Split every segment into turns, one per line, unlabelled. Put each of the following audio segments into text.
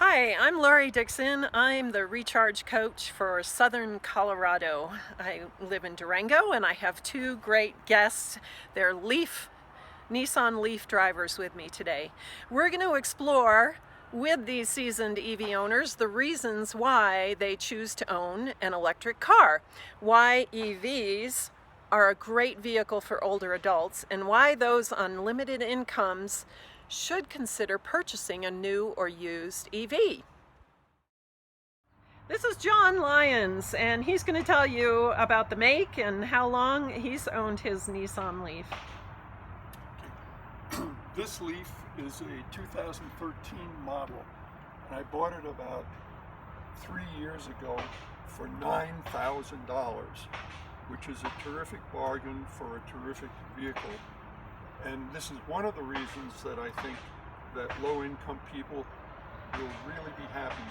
Hi, I'm Laurie Dickson. I'm the recharge coach for Southern Colorado. I live in Durango and I have two great guests. They're Nissan LEAF drivers with me today. We're going to explore with these seasoned EV owners the reasons why they choose to own an electric car, why EVs are a great vehicle for older adults, and why those on limited incomes should consider purchasing a new or used EV. This is John Lyons, and he's going to tell you about the make and how long he's owned his Nissan LEAF.
This LEAF is a 2013 model, and I bought it about 3 years ago for $9,000, which is a terrific bargain for a terrific vehicle. And this is one of the reasons that I think that low-income people will really be happy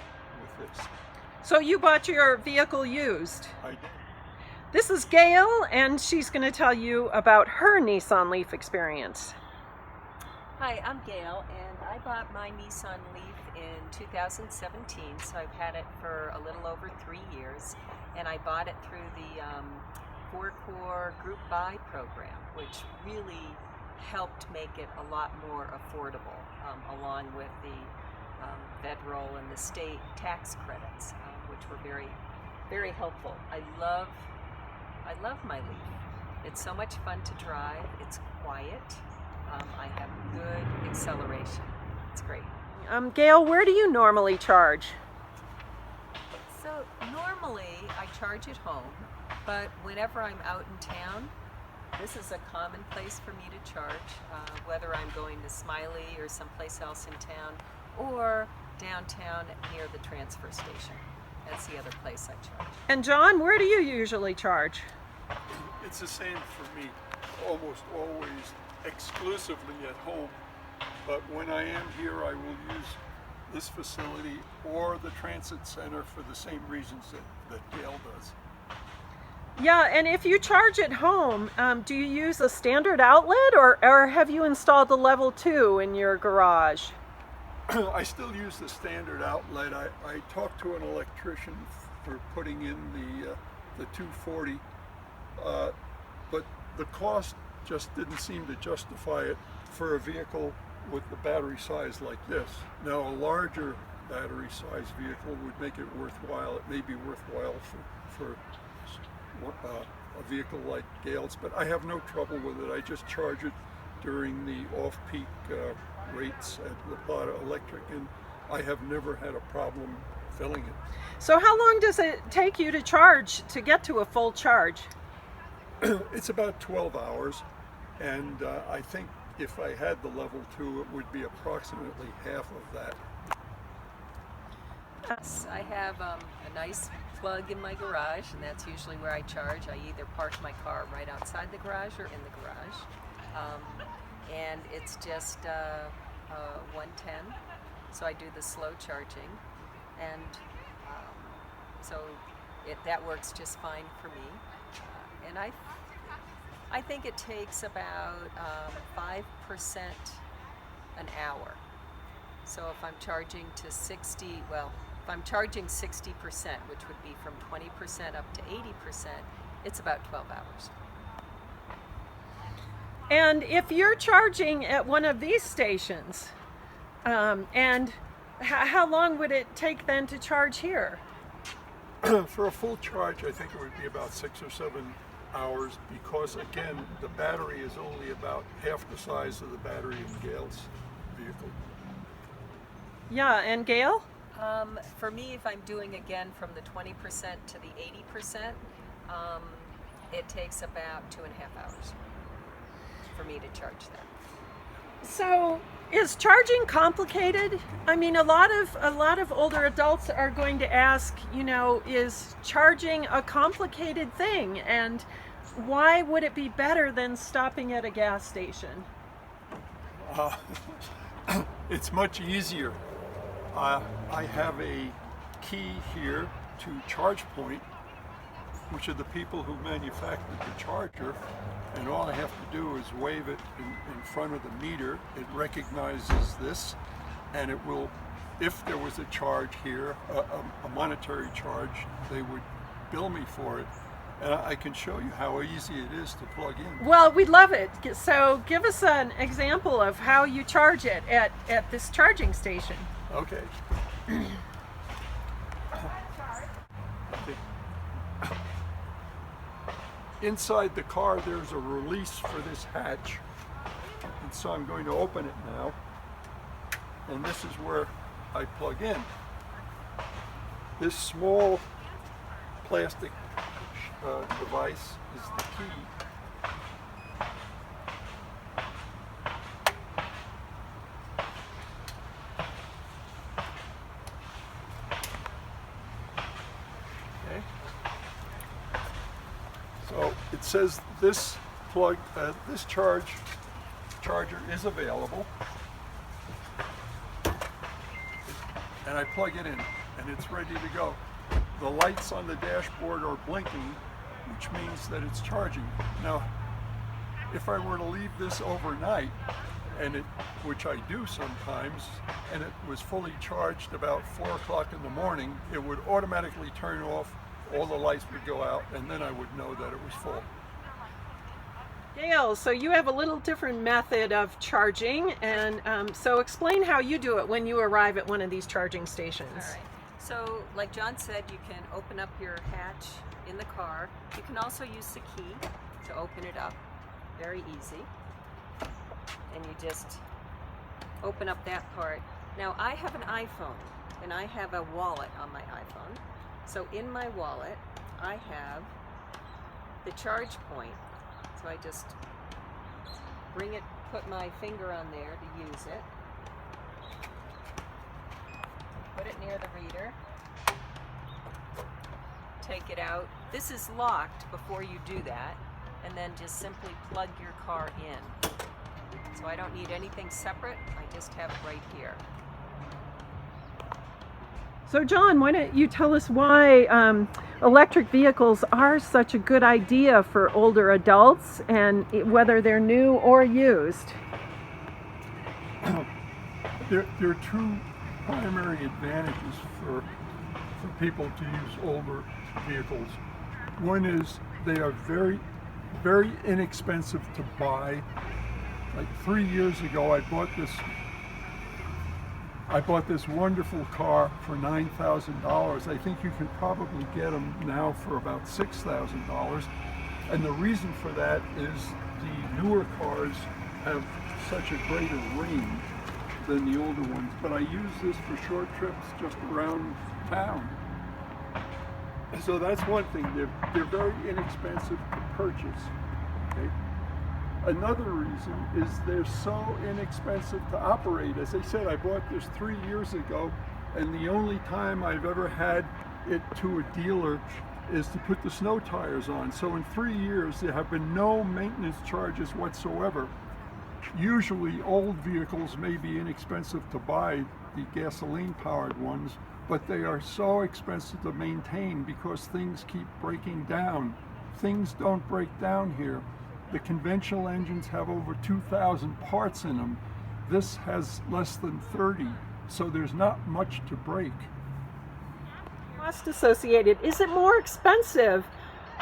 with this.
So you bought your vehicle used?
I did.
This is Gail, and she's going to tell you about her Nissan LEAF experience.
Hi, I'm Gail, and I bought my Nissan LEAF in 2017, so I've had it for a little over 3 years, and I bought it through the 4-Core Group Buy program, which really helped make it a lot more affordable, along with the federal and the state tax credits, which were very, very helpful. I love my LEAF. It's so much fun to drive. It's quiet. I have good acceleration. It's great.
Gail, where do you normally charge?
So normally I charge at home, but whenever I'm out in town, this is a common place for me to charge, whether I'm going to Smiley or someplace else in town, or downtown near the transfer station. That's the other place I charge.
And John, where do you usually charge?
It's the same for me, almost always exclusively at home. But when I am here, I will use this facility or the transit center for the same reasons that Gail does.
Yeah, and if you charge at home, do you use a standard outlet or have you installed a level 2 in your garage?
I still use the standard outlet. I talked to an electrician for putting in the 240, but the cost just didn't seem to justify it for a vehicle with the battery size like this. Now, a larger battery size vehicle would make it worthwhile. It may be worthwhile for a vehicle like Gail's, but I have no trouble with it. I just charge it during the off-peak rates at La Plata Electric, and I have never had a problem filling it.
So how long does it take you to charge to get to a full charge?
It's about 12 hours, and I think if I had the level 2, it would be approximately half of that.
Yes, I have a nice plug in my garage, and that's usually where I charge. I either park my car right outside the garage or in the garage. And it's just 110, so I do the slow charging, and so that works just fine for me. And I think it takes about 5% an hour. So if I'm charging to 60, well, if I'm charging 60%, which would be from 20% up to 80%, it's about 12 hours.
And if you're charging at one of these stations, and how long would it take then to charge here?
For a full charge, I think it would be about 6 or 7 hours, because again, the battery is only about half the size of the battery in Gail's vehicle.
Yeah, and Gail?
For me, if I'm doing again from the 20% to the 80%, it takes about 2.5 hours for me to charge that.
So is charging complicated? I mean, a lot of older adults are going to ask, is charging a complicated thing, and why would it be better than stopping at a gas station?
It's much easier. I have a key here to ChargePoint, which are the people who manufactured the charger, and all I have to do is wave it in front of the meter. It recognizes this, and it will if there was a charge here, a monetary charge, they would bill me for it. And I can show you how easy it is to plug in.
Well, we'd love it. So give us an example of how you charge it at this charging station.
Okay. Inside the car there's a release for this hatch, and so I'm going to open it now, and this is where I plug in. This small plastic device is the key. Okay. So it says this plug, this charger is available, and I plug it in, and it's ready to go. The lights on the dashboard are blinking, which means that it's charging. Now, if I were to leave this overnight, which I do sometimes, and it was fully charged about 4 o'clock in the morning, it would automatically turn off, all the lights would go out, and then I would know that it was full.
Gail, so you have a little different method of charging, and so explain how you do it when you arrive at one of these charging stations.
All right. So, like John said, you can open up your hatch in the car. You can also use the key to open it up. Very easy. And you just open up that part. Now, I have an iPhone, and I have a wallet on my iPhone. So in my wallet, I have the charge point. So I just put my finger on there to use it. Put it near the reader. Take it out. This is locked before you do that, and then just simply plug your car in. So I don't need anything separate. I just have it right here.
So John, why don't you tell us why electric vehicles are such a good idea for older adults, and whether they're new or used?
There are two primary advantages for people to use older vehicles. One is they are very, very inexpensive to buy. Like 3 years ago, I bought this wonderful car for $9,000. I think you can probably get them now for about $6,000. And the reason for that is the newer cars have such a greater range than the older ones. But I use this for short trips just around town. So that's one thing. They're very inexpensive to purchase. Okay? Another reason is they're so inexpensive to operate. As I said, I bought this 3 years ago, and the only time I've ever had it to a dealer is to put the snow tires on. So in 3 years, there have been no maintenance charges whatsoever. Usually old vehicles may be inexpensive to buy, the gasoline-powered ones, but they are so expensive to maintain because things keep breaking down. Things don't break down here. The conventional engines have over 2,000 parts in them. This has less than 30, so there's not much to break.
Cost associated. Is it more expensive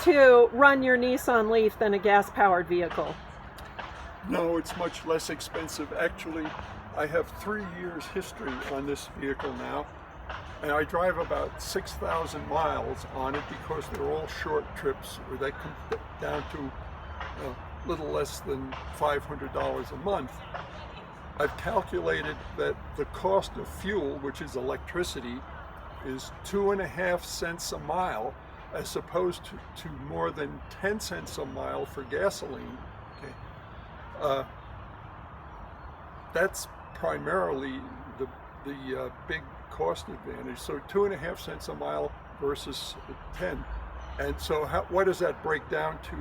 to run your Nissan LEAF than a gas-powered vehicle?
No, it's much less expensive. Actually, I have 3 years history on this vehicle now, and I drive about 6,000 miles on it because they're all short trips where they come down to a little less than $500 a month. I've calculated that the cost of fuel, which is electricity, is 2.5 cents a mile as opposed to more than 10 cents a mile for gasoline. Okay. That's primarily the big cost advantage. So 2.5 cents a mile versus 10. And so what does that break down to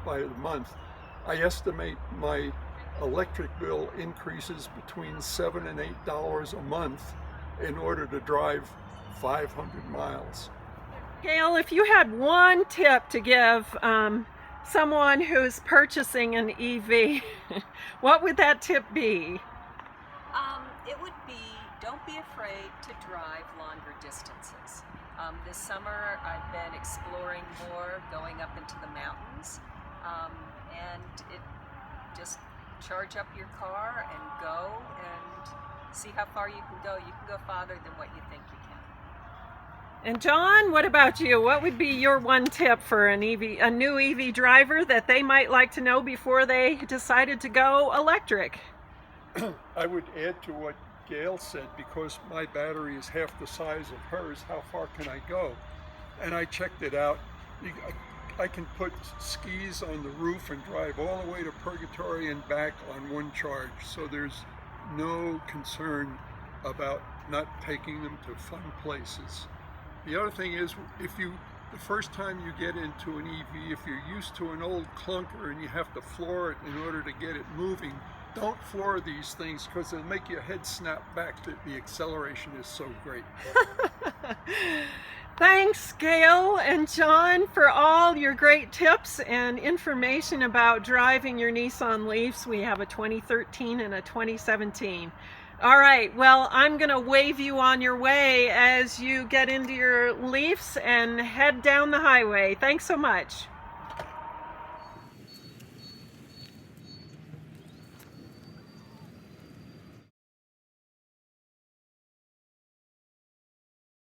by the month? I estimate my electric bill increases between $7 and $8 a month in order to drive 500 miles.
Gail, if you had one tip to give someone who's purchasing an EV, what would that tip be?
It would be don't be afraid to drive longer distances. This summer I've been exploring more, going up into the mountains, and it just charge up your car and go and see how far you can go. You can go farther than what you think you can.
And John, what about you? What would be your one tip for a new EV driver that they might like to know before they decided to go electric?
I would add to what Gail said, because my battery is half the size of hers, how far can I go? And I checked it out. I can put skis on the roof and drive all the way to Purgatory and back on one charge. So there's no concern about not taking them to fun places. The other thing is, the first time you get into an EV, if you're used to an old clunker and you have to floor it in order to get it moving, don't floor these things, because it'll make your head snap back that the acceleration is so great.
Thanks, Gail and John, for all your great tips and information about driving your Nissan Leafs. We have a 2013 and a 2017. All right, well, I'm going to wave you on your way as you get into your Leafs and head down the highway. Thanks so much.